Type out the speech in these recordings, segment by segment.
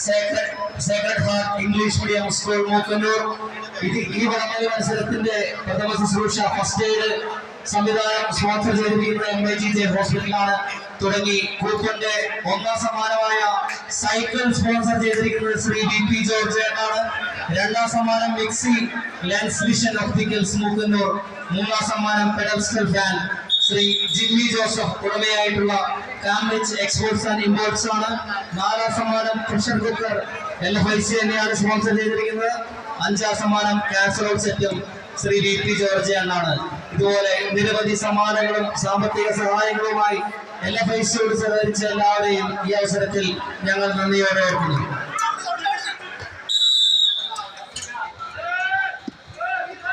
Sacred heart English medium school Mookkannoor. ഈ വടംവലി മത്സരത്തിന്റെ പ്രഥമ ശുശ്രൂഷ ഫസ്റ്റ് എയ്ഡ് സംവിധാനം സ്പോൺസർ ചെയ്തിരിക്കുന്ന MIGJ ഹോസ്പിറ്റലാണ്. തുടങ്ങി കൂപ്പന്റെ ഒന്നാം സമ്മാനമായ സൈക്കിൾ സ്പോൺസർ ചെയ്തിരിക്കുന്നത് ശ്രീ VP ജോർജ് എന്നാണ്. രണ്ടാം സമ്മാനം mixie lens vision opticals Mookkannoor. മൂന്നാം സമ്മാനം പെഡൽസ്റ്റൽ ഫാൻ ശ്രീ ജിമ്മി ജോസഫ് ഉടമയായിട്ടുള്ള കാംബ്രിഡ്ജ് എക്സ്പോർട്സ് ആൻഡ് ഇമ്പോർട്സ് ആണ്. നാലാം സമ്മാനം പ്രഷർ കുക്കർ LFIC തന്നെയാണ് സ്പോൺസർ ചെയ്തിരിക്കുന്നത്. അഞ്ചാം സമ്മാനം കാസറോൾ സെറ്റും ശ്രീ VP ജോർജ് എന്നാണ്. ഇതുപോലെ നിരവധി സമ്മാനങ്ങളും സാമ്പത്തിക സഹായങ്ങളുമായി LFICയോട് സഹകരിച്ച എല്ലാവരെയും ഈ അവസരത്തിൽ ഞങ്ങൾ നന്ദിയോടെ ഓർക്കുന്നു.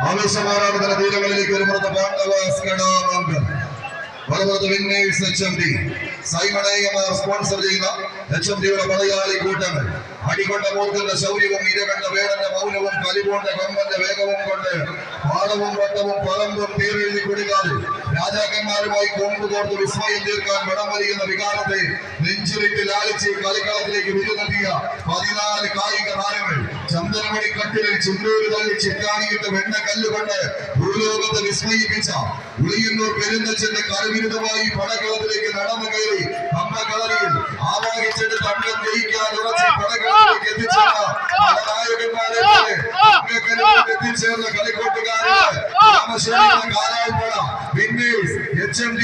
ആവേശമാറാടുന്ന തീരങ്ങളിലേക്ക് വരുന്നത് HMD സൈമണയമാർ സ്പോൺസർ ചെയ്യുന്ന HMDയുടെ മലയാളി കൂട്ടങ്ങൾ അടികൊണ്ട മൂർഖന്റെ ശൗര്യവും ഇരകണ്ട വേടന്റെ മൗനവും കലിപോണ്ട കൊമ്പന്റെ വേഗവും കൊണ്ട് പാടവും വട്ടവും പറമ്പും തീരെഴുതി കൊടുക്കാതെ രാജാക്കന്മാരുമായി കൊമ്പ് കോർത്ത് വിസ്മയം തീർക്കാൻ വടംവലിയുന്ന വികാരത്തെ നെഞ്ചിലിട്ട് ലാളിച്ച് കളിക്കളത്തിലേക്ക് വിരുന്നെത്തിയ 14 കായിക താരങ്ങൾ ചന്ദനമണി കട്ടിലിൽ ചിന്തൂര് തള്ളി ചിറ്റാണിയിട്ട് വെണ്ണ കല്ലുകൊണ്ട് ഭൂലോകത്തെ വിസ്മയിപ്പിച്ച ഉളിയന്നൂർ പെരുന്തച്ചന്റെ കരവിരുദ്ധമായി പടകളത്തിലേക്ക് നടന്നു കയറി നമ്മുടെ കളരിയിൽ ആവാഹിച്ചെടുത്ത് അംഗം ജയിക്കാൻ ഉറച്ച് പടകളത്തിലേക്ക് എത്തിച്ചേർന്ന നായകന്മാരെ പോലെ എത്തിച്ചേർന്ന കളിക്കോട്ടുകാരുടെ കാലാൾപ്പട വിന്നേഴ്സ് HMD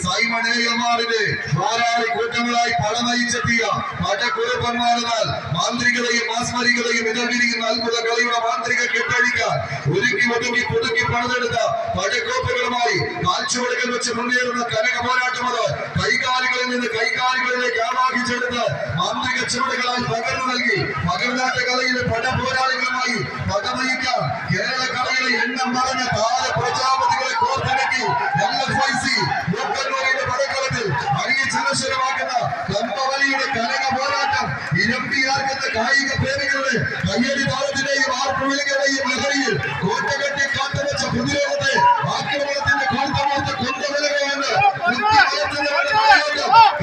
സൈമണേയമാറിന്റെ ധാരാളി കൂട്ടങ്ങളായി പടനയിച്ചെത്തിയ പടക്കുറപ്പന്മാരെന്നാൽ മാന്ത്രികതയും മാസ്മരികതയും ഇടവിരിക്കുന്ന അത്ഭുത കളിയുടെ മാന്ത്രിക കെട്ടഴിക്കാൻ ഒരുക്കി ഒതുക്കി പുതുക്കി പണിതെടുത്ത പടക്കോപ്പുകളുമായി കാൽച്ചുവടുകൾ വെച്ച് മുന്നേറുന്ന കനക പോരാട്ടം അത് കൈകാലികളിൽ നിന്ന് കൈകാലികളിലേക്ക് ആവാഹിച്ചെടുത്ത് മാന്ത്രിക ചുവടുകളായി പകർന്നു നൽകി പകർന്നാട്ട കലയിലെ പടപോരാളികളുമായി പടനയിക്കാൻ കേരള കലയിലെ എണ്ണം പറഞ്ഞ താര പ്രജാപതികളെ കോർത്തിണക്കി LFIC മൂക്കന്നൂരിന്റെ പടക്കളത്തിൽ അണിയിച്ചനശ്വരമാക്കുന്ന കമ്പവലിയുടെ കനക പോരാട്ടം ഇരമ്പിയാർക്കുന്ന കായിക പ്രേമികളുടെ കയ്യടി താളത്തിന്റെയും ആർപ്പുവിളികളുടെയും ലഹരിയിൽ കോട്ടകെട്ടി കാത്തുവച്ച പ്രതിരോധത്തെ ആക്രമണത്തിന്റെ കോർത്തമോർത്ത കൊന്തവിലകളുണ്ട്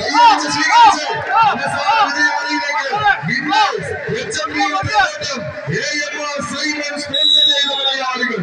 കയ്യടിച്ച് സ്വീകരിച്ച് അവസാന വിജയവഴിയിലേക്ക് വിന്നേഴ്സ് HMD പോരാട്ടം AMR സൈമൺ സ്പോൺസർ ചെയ്ത മലയാളികൾ.